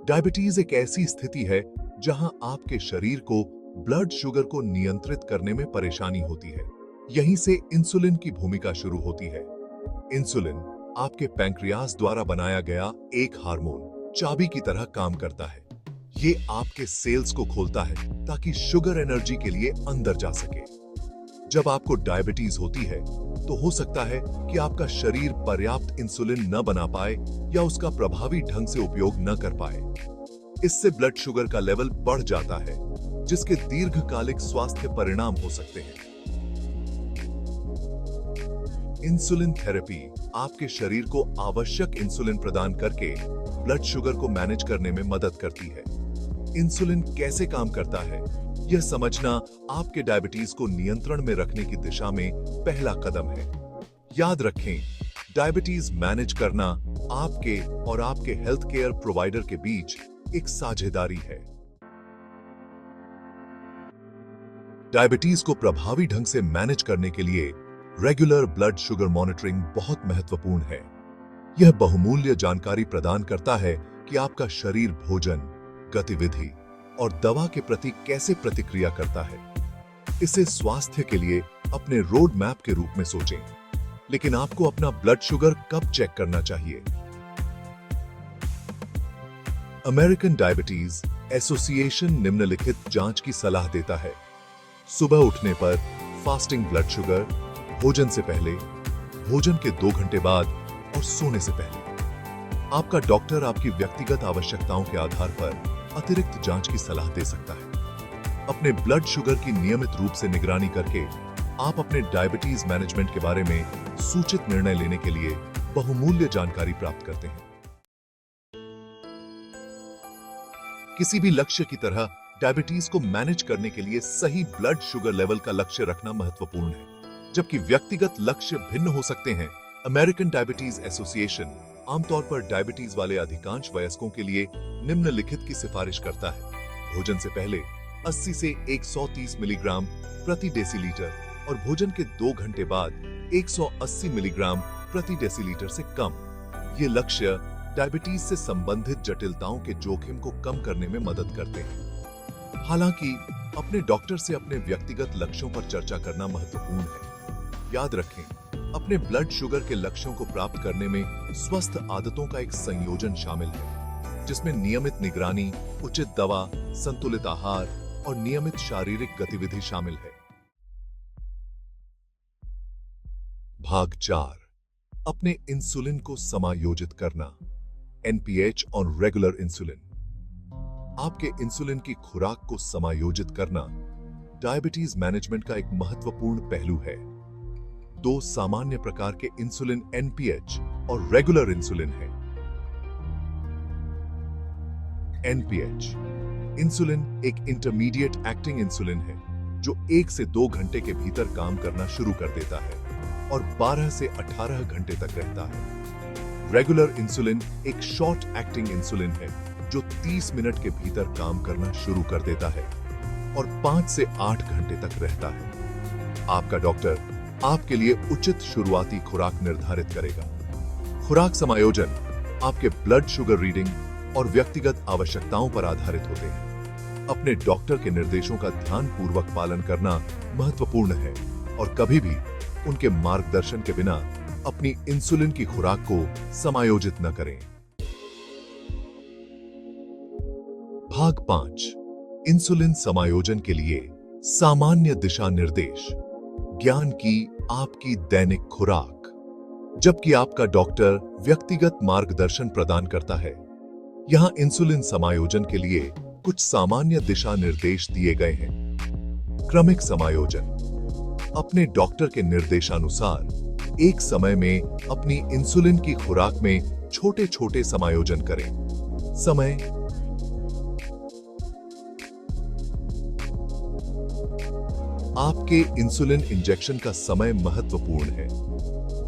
Diabetes एक ऐसी स्थिति है जहां आपके शरीर को ब्लड शुगर को नियंत्रित करने में परेशानी होती है। यहीं से इंसुलिन की भूमिका शुरू होती है। इंसुलिन आपके पैंक्रियास द्वारा बनाया गया एक हार्मोन चाबी की तरह काम करता है। ये आपके सेल्स को खोलता है ताकि शुगर एनर्जी के लिए अंदर जा सके। जब आपको डायबिटीज होती है तो हो सकता है कि आपका शरीर पर्याप्त इंसुलिन न बना पाए या उसका प्रभावी ढंग से उपयोग न कर पाए। इससे ब्लड शुगर का लेवल बढ़ जाता है, जिसके दीर्घकालिक स्वास्थ्य परिणाम हो सकते हैं। इंसुलिन थेरेपी आपके शरीर को आवश्यक इंसुलिन प्रदान करके ब्लड शुगर को मैनेज करने में मदद करती है। इंसुलिन कैसे काम करता है, यह समझना आपके डायबिटीज को नियंत्रण में रखने की दिशा में पहला कदम है। याद रखें, डायबिटीज मैनेज करना आपके और आपके हेल्थ केयर प्रोवाइडर के बीच एक साझेदारी है। डायबिटीज को प्रभावी ढंग से मैनेज करने के लिए रेगुलर ब्लड शुगर मॉनिटरिंग बहुत महत्वपूर्ण है। यह बहुमूल्य जानकारी प्रदान करता है कि आपका शरीर भोजन, गतिविधि और दवा के प्रति कैसे प्रतिक्रिया करता है। इसे स्वास्थ्य के लिए अपने रोड मैप के रूप में सोचें। लेकिन आपको अपना ब्लड शुगर कब चेक करना चाहिए? अमेरिकन डायबिटीज एसोसिएशन निम्नलिखित जांच की सलाह देता है। सुबह उठने पर फास्टिंग ब्लड शुगर, भोजन से पहले, भोजन के 2 घंटे बाद और सोने से पहले। आपका डॉक्टर आपकी व्यक्तिगत आवश्यकताओं के आधार पर अतिरिक्त जांच की सलाह दे सकता है। अपने ब्लड शुगर की नियमित रूप से निगरानी करके आप अपने डायबिटीज मैनेजमेंट के बारे में सूचित निर्णय लेने के लिए बहुमूल्य जानकारी प्राप्त करते हैं। किसी भी लक्ष्य की तरह डायबिटीज को मैनेज करने के लिए सही ब्लड शुगर लेवल का लक्ष्य रखना महत्वपूर्ण है। जबकि व्यक्तिगत लक्ष्य भिन्न हो सकते हैं, अमेरिकन डायबिटीज एसोसिएशन आमतौर पर डायबिटीज वाले अधिकांश वयस्कों के लिए निम्नलिखित की सिफारिश करता है। भोजन से पहले 80 से 130 मिलीग्राम प्रति डेसीलीटर और भोजन के 2 घंटे बाद 180 मिलीग्राम प्रति डेसीलीटर से कम। ये लक्ष्य डायबिटीज से संबंधित जटिलताओं के जोखिम को कम करने में मदद करते हैं। हालांकि अपने डॉक्टर से अपने व्यक्तिगत लक्ष्यों पर चर्चा करना महत्वपूर्ण है। याद रखें, अपने ब्लड शुगर के लक्ष्यों को प्राप्त करने में स्वस्थ आदतों का एक संयोजन शामिल है, जिसमें नियमित निगरानी, उचित दवा, संतुलित आहार और नियमित शारीरिक गतिविधि शामिल है। भाग 4, अपने इंसुलिन को समायोजित करना। एनपीएच और रेगुलर इंसुलिन। आपके इंसुलिन की खुराक को समायोजित करना डायबिटीज मैनेजमेंट का एक महत्वपूर्ण पहलू है। 2 सामान्य प्रकार के इंसुलिन एनपीएच और रेगुलर इंसुलिन है। एनपीएच इंसुलिन एक इंटरमीडिएट एक्टिंग इंसुलिन है जो 1 से 2 घंटे के भीतर काम करना शुरू कर देता है और 12 से 18 घंटे तक रहता है। रेगुलर इंसुलिन एक शॉर्ट एक्टिंग इंसुलिन है जो 30 मिनट के भीतर काम करना शुरू कर देता है और 5 से 8 घंटे तक रहता है। आपका डॉक्टर आपके लिए उचित शुरुआती खुराक निर्धारित करेगा। खुराक समायोजन आपके ब्लड शुगर रीडिंग और व्यक्तिगत आवश्यकताओं पर आधारित होते हैं। अपने डॉक्टर के निर्देशों का ध्यानपूर्वक पालन करना महत्वपूर्ण है और कभी भी उनके मार्गदर्शन के बिना अपनी इंसुलिन की खुराक को समायोजित न करें। भाग 5, इंसुलिन समायोजन के लिए सामान्य दिशा निर्देश। ज्ञान की आपकी दैनिक खुराक। जबकि आपका डॉक्टर व्यक्तिगत मार्गदर्शन प्रदान करता है, यहां इंसुलिन समायोजन के लिए कुछ सामान्य दिशा निर्देश दिए गए हैं। क्रमिक समायोजन। अपने डॉक्टर के निर्देशानुसार एक समय में अपनी इंसुलिन की खुराक में छोटे-छोटे समायोजन करें। समय। आपके इंसुलिन इंजेक्शन का समय महत्वपूर्ण है।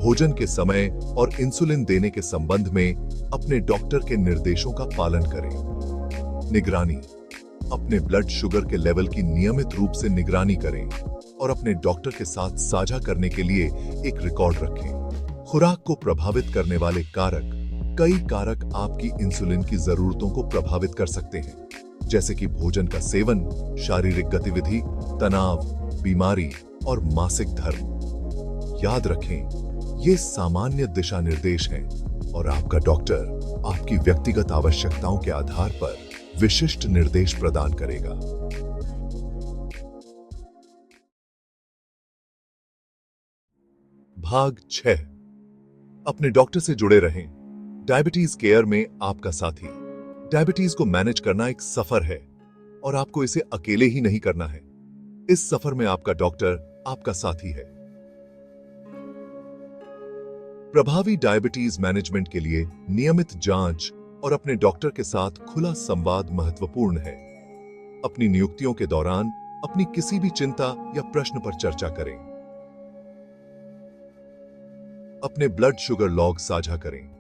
भोजन के समय और इंसुलिन देने के संबंध में अपने डॉक्टर के निर्देशों का पालन करें। निगरानी। अपने ब्लड शुगर के लेवल की नियमित रूप से निगरानी करें और अपने डॉक्टर के साथ साझा करने के लिए एक रिकॉर्ड रखें। खुराक को प्रभावित करने वाले कारक कई कारक आपकी इंसुलिन की जरूरतों को प्रभावित कर सकते हैं, जैसे कि भोजन का सेवन, शारीरिक गतिविधि, तनाव, बीमारी और मासिक धर्म। याद रखें, ये सामान्य दिशा निर्देश हैं और आपका डॉक्टर आपकी व्यक्तिगत आवश्यकताओं के आधार पर विशिष्ट निर्देश प्रदान करेगा। भाग 6। अपने डॉक्टर से जुड़े रहें। डायबिटीज केयर में आपका साथी। डायबिटीज को मैनेज करना एक सफर है और आपको इसे अकेले ही नहीं करना है। इस सफर में आपका डॉक्टर आपका साथी है। प्रभावी डायबिटीज मैनेजमेंट के लिए नियमित जांच और अपने डॉक्टर के साथ खुला संवाद महत्वपूर्ण है। अपनी नियुक्तियों के दौरान अपनी किसी भी चिंता या प्रश्न पर चर्चा करें। अपने ब्लड शुगर लॉग साझा करें।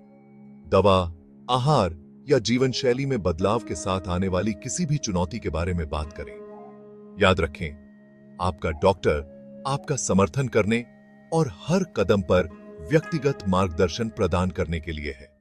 दवा, आहार या जीवन शैली में बदलाव के साथ आने वाली किसी भी चुनौती के बारे में बात करें। याद रखें, आपका डॉक्टर आपका समर्थन करने और हर कदम पर व्यक्तिगत मार्गदर्शन प्रदान करने के लिए है।